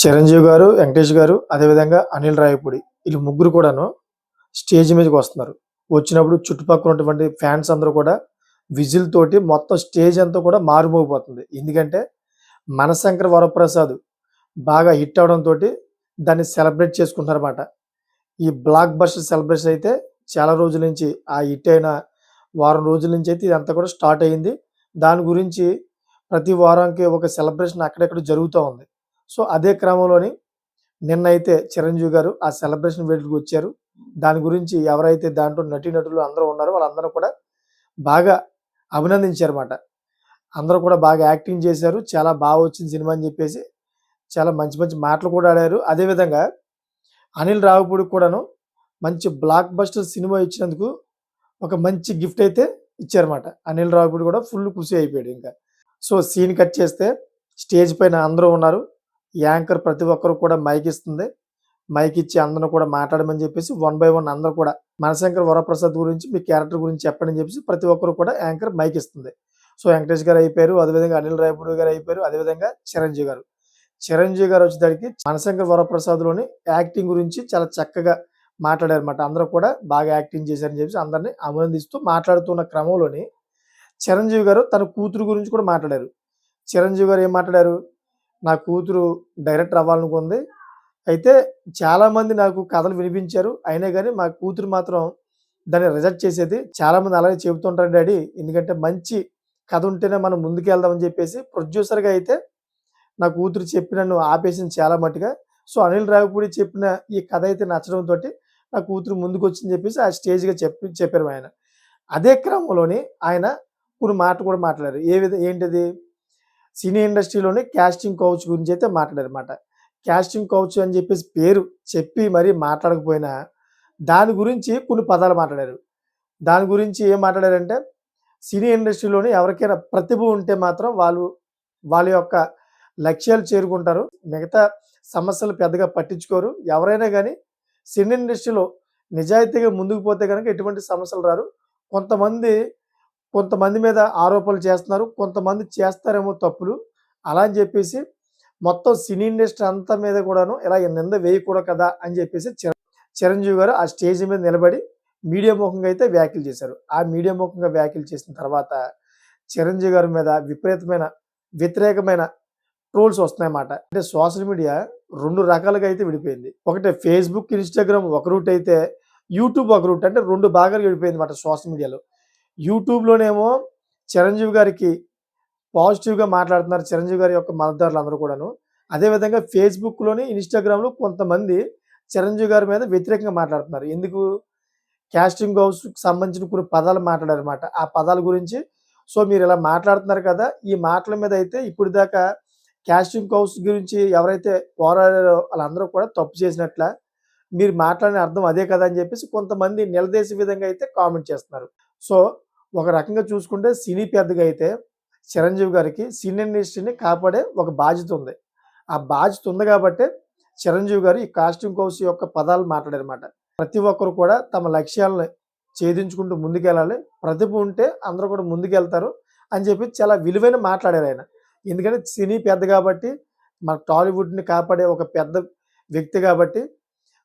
చిరంజీవి గారు, వెంకటేష్ గారు, అదేవిధంగా అనిల్ రావిపూడి ఈళ్ళు ముగ్గురు కూడాను స్టేజ్ మీదకొస్తున్నారు. వచ్చినప్పుడు చుట్టుపక్కల ఉన్నటువంటి ఫ్యాన్స్ అందరూ కూడా విజిల్ తోటి మొత్తం స్టేజ్ అంతా కూడా మారుమోగిపోతుంది. ఎందుకంటే 'మనశంకర వరప్రసాద్' బాగా హిట్ అవ్వడంతోటి దాన్ని సెలబ్రేట్ చేసుకుంటున్నారన్నమాట. ఈ బ్లాక్ బస్టర్ సెలబ్రేషన్ అయితే చాలా రోజుల నుంచి ఆ హిట్ అయిన వారం రోజుల నుంచి అయితే ఇదంతా కూడా స్టార్ట్ అయింది. దాని గురించి ప్రతి వారానికి ఒక సెలబ్రేషన్ అక్కడక్కడ జరుగుతా ఉంది. సో, అదే క్రమంలోని నిన్నైతే చిరంజీవి గారు ఆ సెలబ్రేషన్ వేడుకకొచ్చారు. దాని గురించి ఎవరైతే దాంట్లో నటీనటులు అందరూ ఉన్నారో వాళ్ళందరూ కూడా బాగా అభినందించారన్నమాట. అందరూ కూడా బాగా యాక్టింగ్ చేశారు. చాలా వచ్చింది సినిమా అని చెప్పేసి చాలా మంచి మంచి మాటలు కూడా ఆడారు. అదే విధంగా అనిల్ రావిపూడికి కూడాను మంచి బ్లాక్ బస్టర్ సినిమా ఇచ్చినందుకు ఒక మంచి గిఫ్ట్ అయితే ఇచ్చారన్నమాట. అనిల్ రావిపూడి కూడా ఫుల్ ఖుషి అయిపోయాడు ఇంకా. సో, సీన్ కట్ చేస్తే స్టేజ్ పైన అందరూ ఉన్నారు. యాంకర్ ప్రతి ఒక్కరు కూడా మైక్ ఇస్తుంది. మైక్ ఇచ్చి అందరిని కూడా మాట్లాడమని చెప్పేసి వన్ బై వన్ అందరూ కూడా 'మనశంకర వరప్రసాద్' గురించి మీ క్యారెక్టర్ గురించి చెప్పండి అని చెప్పేసి ప్రతి ఒక్కరు కూడా యాంకర్ మైక్ ఇస్తుంది. సో, వెంకటేష్ గారు అయిపోయారు. అదేవిధంగా అనిల్ రావిపూడి గారు అయిపోయారు. అదేవిధంగా చిరంజీవి గారు. చిరంజీవి గారు వచ్చేసరికి 'మనశంకర వరప్రసాద్‌లోని యాక్టింగ్ గురించి చాలా చక్కగా మాట్లాడారన్నమాట. అందరూ కూడా బాగా యాక్టింగ్ చేశారని చెప్పేసి అందరిని అభినందిస్తూ మాట్లాడుతున్న క్రమంలోని చిరంజీవి గారు తన కూతురు గురించి కూడా మాట్లాడారు. చిరంజీవి గారు ఏం మాట్లాడారు? నా కూతురు డైరెక్టర్ అవ్వాలనుకుంది. అయితే చాలామంది నాకు కథలు వినిపించారు. అయినా గాని మా కూతురు మాత్రం దాన్ని రిజెక్ట్ చేసేది. చాలామంది అలాగే చెబుతుంటారు డాడీ. ఎందుకంటే మంచి కథ ఉంటేనే మనం ముందుకెళ్దాం అని చెప్పేసి ప్రొడ్యూసర్‌గా అయితే నా కూతురు చెప్పి నన్ను ఆపేసింది చాలా మట్టుగా. సో, అనిల్ రావిపూడి చెప్పిన ఈ కథ అయితే నచ్చడంతోటి నా కూతురు ముందుకొచ్చిందని చెప్పేసి ఆ స్టేజ్‌గా చెప్పారు ఆయన. అదే క్రమంలోని ఆయన కొన్ని మాటలు కూడా మాట్లాడారు. ఏంటిది? సినీ ఇండస్ట్రీలోని కాస్టింగ్ కౌచ్ గురించి అయితే మాట్లాడారన్నమాట. కాస్టింగ్ కౌచ్ అని చెప్పేసి పేరు చెప్పి మరీ మాట్లాడకపోయినా దాని గురించి కొన్ని పదాలు మాట్లాడారు. దాని గురించి ఏం మాట్లాడారంటే సినీ ఇండస్ట్రీలోని ఎవరికైనా ప్రతిభ ఉంటే మాత్రం వాళ్ళ యొక్క లక్ష్యాలు చేరుకుంటారు. మిగతా సమస్యలు పెద్దగా పట్టించుకోరు. ఎవరైనా గాని సినీ ఇండస్ట్రీలో నిజాయితీగా ముందుకు పోతే గనక ఎటువంటి సమస్యలు రారు. కొంతమంది కొంతమంది మీద ఆరోపణలు చేస్తున్నారు. కొంతమంది చేస్తారేమో తప్పులు. అలా అని చెప్పేసి మొత్తం సినీ ఇండస్ట్రీ అంతా మీద కూడాను ఇలా నింద వేయకూడదు కదా! అని చెప్పేసి చిరంజీవి గారు ఆ స్టేజ్ మీద నిలబడి మీడియా ముఖంగా అయితే వ్యాఖ్యలు చేశారు. ఆ మీడియా ముఖంగా వ్యాఖ్యలు చేసిన తర్వాత చిరంజీవి గారి మీద వ్యతిరేకమైన ట్రోల్స్ వస్తున్నాయన్నమాట. అంటే సోషల్ మీడియా 2 రకాలుగా అయితే విడిపోయింది. ఒకటి ఫేస్‌బుక్, ఇన్‌స్టాగ్రామ్ ఒక రూట్ అయితే యూట్యూబ్ ఒక రూట్. అంటే 2 భాగాలుగా విడిపోయిందన్నమాట సోషల్ మీడియాలో. యూట్యూబ్‌లోనేమో చిరంజీవి గారికి పాజిటివ్‌గా మాట్లాడుతున్నారు. చిరంజీవి గారి యొక్క మద్దతుదారులందరూ కూడాను. అదే విధంగా ఫేస్‌బుక్‌లోని, ఇన్‌స్టాగ్రామ్‌లో కొంతమంది చిరంజీవి గారి మీద వ్యతిరేకంగా మాట్లాడుతున్నారు. ఎందుకు? కాస్టింగ్ కౌచ్‌కి సంబంధించిన కొన్ని పదాలు మాట్లాడారన్నమాట. ఆ పదాల గురించి సో, మీరిలా మాట్లాడుతున్నారు కదా! ఈ మాటల మీద అయితే ఇప్పటిదాకా కాస్టింగ్ కౌచ్ గురించి ఎవరైతే పోరాడారో ఆళ్ళందరూ కూడా తప్పు చేసినట్లా? మీరు మాట్లాడిన అర్థం అదే కదా! అని చెప్పేసి కొంతమంది నిలదీసే విధంగా అయితే కామెంట్ చేస్తున్నారు. సో, ఒక రకంగా చూసుకుంటే సినీ పెద్దగా అయితే చిరంజీవి గారికి సినీ ఇండస్ట్రీని కాపాడే ఒక బాధ్యత ఉంది. ఆ బాధ్యత ఉంది కాబట్టే చిరంజీవి గారు ఈ కాస్టింగ్ కౌచ్ యొక్క పదాలు మాట్లాడారన్నమాట. ప్రతి ఒక్కరు కూడా తమ లక్ష్యాలను ఛేదించుకుంటూ ముందుకెళ్ళాలి. ప్రతిభ ఉంటే అందరూ కూడా ముందుకెళ్తారు అని చెప్పి చాలా విలువైన మాట్లాడారాయన. ఎందుకంటే సినీ పెద్ద కాబట్టి, మన టాలీవుడ్‌ని కాపాడే ఒక పెద్ద వ్యక్తి కాబట్టి,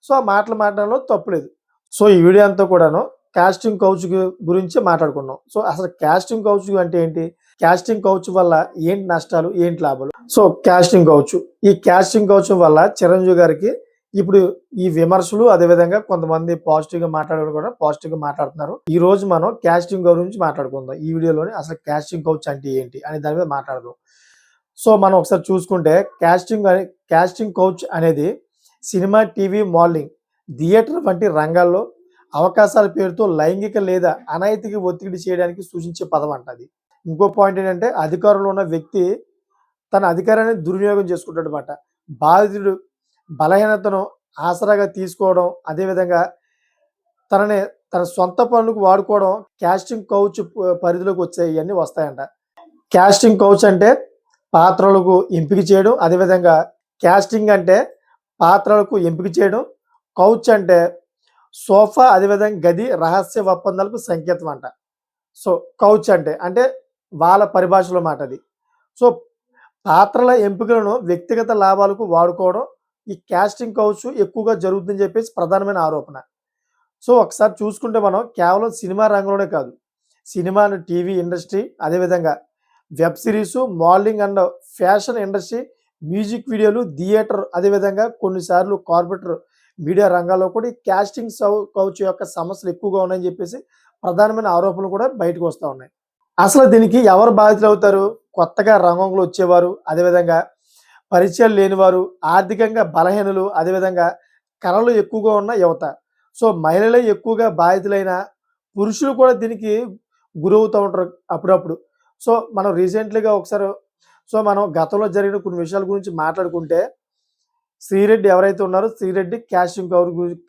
సో, ఆ మాటలు మాట్లాడడంలో తప్పు లేదు. సో, ఈ వీడియో అంతా కూడాను కాస్టింగ్ కౌచ్ గురించే మాట్లాడుకున్నాం. సో, అసలు కాస్టింగ్ కౌచ్ అంటే ఏంటి? కాస్టింగ్ కౌచ్ వల్ల ఏంటి నష్టాలు? ఏంటి లాభాలు? So, casting couch. ఈ కాస్టింగ్ కౌచ్ వల్ల చిరంజీవి గారికి ఇప్పుడు ఈ విమర్శలు అదేవిధంగా కొంతమంది పాజిటివ్‌గా మాట్లాడేవాళ్ళు కూడా పాజిటివ్‌గా మాట్లాడుతున్నారు. ఈరోజు మనం కాస్టింగ్ గురించి మాట్లాడుకుందాం. ఈ వీడియోలోని అసలు కాస్టింగ్ కౌచ్ అంటే ఏంటి? అనే దాని మీద మాట్లాడదాం. సో, మనం ఒకసారి చూసుకుంటే కాస్టింగ్ కౌచ్ అనేది సినిమా, టీవీ, మోడలింగ్, థియేటర్ వంటి రంగాల్లో అవకాశాల పేరుతో లైంగిక లేదా అనైతిక ఒత్తిడి చేయడానికి సూచించే పదం అంట అది. ఇంకో పాయింట్ ఏంటంటే అధికారంలో ఉన్న వ్యక్తి తన అధికారాన్ని దుర్వినియోగం చేసుకుంటాడన్నమాట. బాధితుడు బలహీనతను ఆసరాగా తీసుకోవడం, అదేవిధంగా తనని తన సొంత పనులకు వాడుకోవడం కాస్టింగ్ కౌచ్ పరిధిలోకి వచ్చాయి. ఇయన్నీ వస్తాయంట. కాస్టింగ్ కౌచ్ అంటే పాత్రలకు ఎంపిక చేయడం. అదేవిధంగా కాస్టింగ్ అంటే పాత్రలకు ఎంపిక చేయడం. కౌచ్ అంటే సోఫా, అదేవిధంగా గది, రహస్య ఒప్పందాలకు సంకేతం అంట. సో, కౌచ్ అంటే వాళ్ళ పరిభాషలో మాట అది. సో, పాత్రల ఎంపికలను వ్యక్తిగత లాభాలకు వాడుకోవడం ఈ కాస్టింగ్ కౌచ్ ఎక్కువగా జరుగుతుందని చెప్పేసి ప్రధానమైన ఆరోపణ. సో, ఒకసారి చూసుకుంటే మనం కేవలం సినిమా రంగంలోనే కాదు, సినిమా అండ్ టీవీ ఇండస్ట్రీ, అదేవిధంగా web series, modelling and fashion industry, music వీడియోలు, థియేటర్, అదేవిధంగా కొన్నిసార్లు కార్పొరేటర్ మీడియా రంగాల్లో కూడా ఈ కాస్టింగ్ కౌచ్ యొక్క సమస్యలు ఎక్కువగా ఉన్నాయని చెప్పేసి ప్రధానమైన ఆరోపణలు కూడా బయటకు వస్తా ఉన్నాయి. అసలు దీనికి ఎవరు బాధితులవుతారు? కొత్తగా రంగంలో వచ్చేవారు, అదేవిధంగా పరిచయాలు లేనివారు, ఆర్థికంగా బలహీనులు, అదేవిధంగా కళలు ఎక్కువగా ఉన్న యువత. సో, మహిళలే ఎక్కువగా బాధితులైన పురుషులు కూడా దీనికి గురవుతూ ఉంటారు అప్పుడప్పుడు. సో, మనం రీసెంట్‌లీగా ఒకసారి మనం గతంలో జరిగిన కొన్ని విషయాల గురించి మాట్లాడుకుంటే, శ్రీరెడ్డి ఎవరైతే ఉన్నారో శ్రీరెడ్డి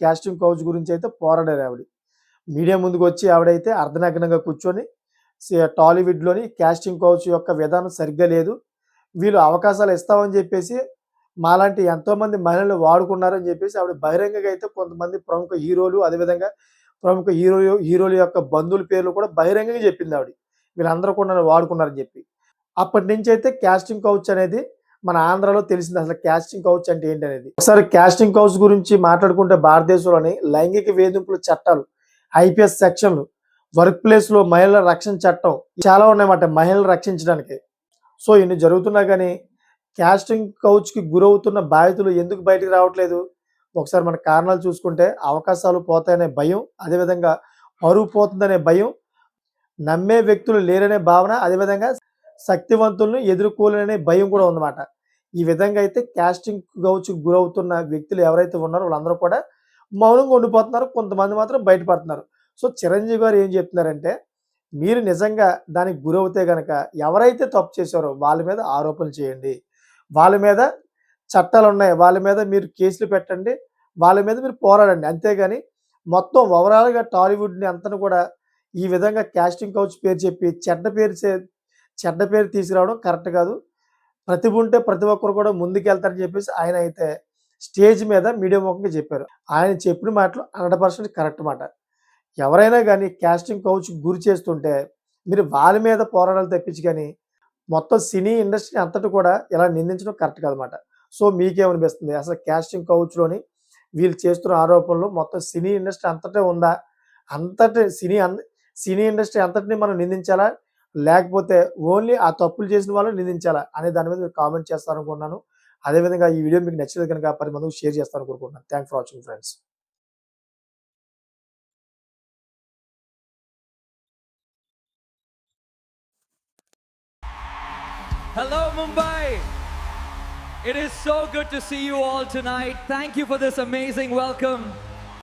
కాస్టింగ్ కౌచ్ గురించి అయితే పోరాడారు ఆవిడ. మీడియా ముందుకొచ్చి ఆవిడైతే అర్ధనగ్నంగా కూర్చొని టాలీవుడ్‌లోని కాస్టింగ్ కౌచ్ యొక్క విధానం సరిగ్గా లేదు. వీళ్ళు అవకాశాలు ఇస్తామని చెప్పేసి మాలాంటి ఎంతోమంది మహిళలు వాడుకున్నారని చెప్పేసి ఆవిడ బహిరంగంగా అయితే కొంతమంది ప్రముఖ హీరోలు, అదేవిధంగా ప్రముఖ హీరోల యొక్క బంధువుల పేర్లు కూడా బహిరంగంగా చెప్పిందావిడ. వీళ్ళందరూ కూడా నన్ను వాడుకున్నారని చెప్పి. అప్పటినుంచైతే కాస్టింగ్ కౌచ్ అనేది మన ఆంధ్రాలో తెలిసింది అసలు కాస్టింగ్ కౌచ్ అంటే ఏంటనేది. ఒకసారి కాస్టింగ్ కౌచ్ గురించి మాట్లాడుకుంటే భారతదేశంలోని లైంగిక వేధింపుల చట్టాలు, ఐపీఎస్ సెక్షన్‌లు, వర్క్ ప్లేస్‌లో మహిళల రక్షణ చట్టం చాలా ఉన్నాయన్నమాట మహిళలను రక్షించడానికి. సో, ఇన్ని జరుగుతున్నా గానీ కాస్టింగ్ కౌచ్‌కి గురవుతున్న బాధితులు ఎందుకు బయటికి రావట్లేదు? ఒకసారి మన కారణాలు చూసుకుంటే అవకాశాలు పోతాయనే భయం, అదేవిధంగా పరువు పోతుందనే భయం, నమ్మే వ్యక్తులు లేరనే భావన, అదేవిధంగా శక్తివంతులను ఎదుర్కోలేననే భయం కూడా ఉందన్నమాట. ఈ విధంగా అయితే కాస్టింగ్ కౌచ్‌కి గురవుతున్న వ్యక్తులు ఎవరైతే ఉన్నారో వాళ్ళందరూ కూడా మౌనంగా ఉండిపోతున్నారు. కొంతమంది మాత్రం బయటపడుతున్నారు. సో, చిరంజీవి గారు ఏం చెప్తున్నారంటే, మీరు నిజంగా దానికి గురవుతే గనక ఎవరైతే తప్పు చేశారో వాళ్ళ మీద ఆరోపణలు చేయండి. వాళ్ళ మీద చట్టాలున్నాయి. వాళ్ళ మీద మీరు కేసులు పెట్టండి. వాళ్ళ మీద మీరు పోరాడండి. అంతేగాని మొత్తం ఓవరాల్‌గా టాలీవుడ్‌ని అంతను కూడా ఈ విధంగా కాస్టింగ్ కౌచ్ పేరు చెప్పి చెడ్డ పేరు తీసుకురావడం కరెక్ట్ కాదు. ప్రతిభ ఉంటే ప్రతి ఒక్కరు కూడా ముందుకెళ్తారని చెప్పేసి ఆయన అయితే స్టేజ్ మీద మీడియా ముఖంగా చెప్పారు. ఆయన చెప్పిన మాటలు 100% కరెక్ట్ మాట. ఎవరైనా గాని కాస్టింగ్ కౌచ్‌కి గురి చేస్తుంటే మీరు వాళ్ళ మీద పోరాడాలి తప్పించి గాని మొత్తం సినీ ఇండస్ట్రీ అంతటి కూడా ఇలా నిందించడం కరెక్ట్ కాదన్నమాట. సో, మీకేమనిపిస్తుంది? అసలు కాస్టింగ్ కౌచ్‌లోని వీళ్ళు చేస్తున్న ఆరోపణలు మొత్తం సినీ ఇండస్ట్రీ అంతటే ఉందా? అంతటి సినీ ఇండస్ట్రీ అంతటిని మనం నిందించాలా? లేకపోతే ఓన్లీ ఆ తప్పులు చేసిన వాళ్ళని నిందించాలా? అనే దాని మీద మీరు కామెంట్ చేస్తారనుకుంటున్నాను. అదేవిధంగా ఈ వీడియో మీకు నచ్చితే గనుక 10 మందికి షేర్ చేస్తారని కోరుకుంటున్నాను. Thanks for watching friends. Hello, Mumbai. It is so good to see you all tonight. Thank you for this amazing welcome.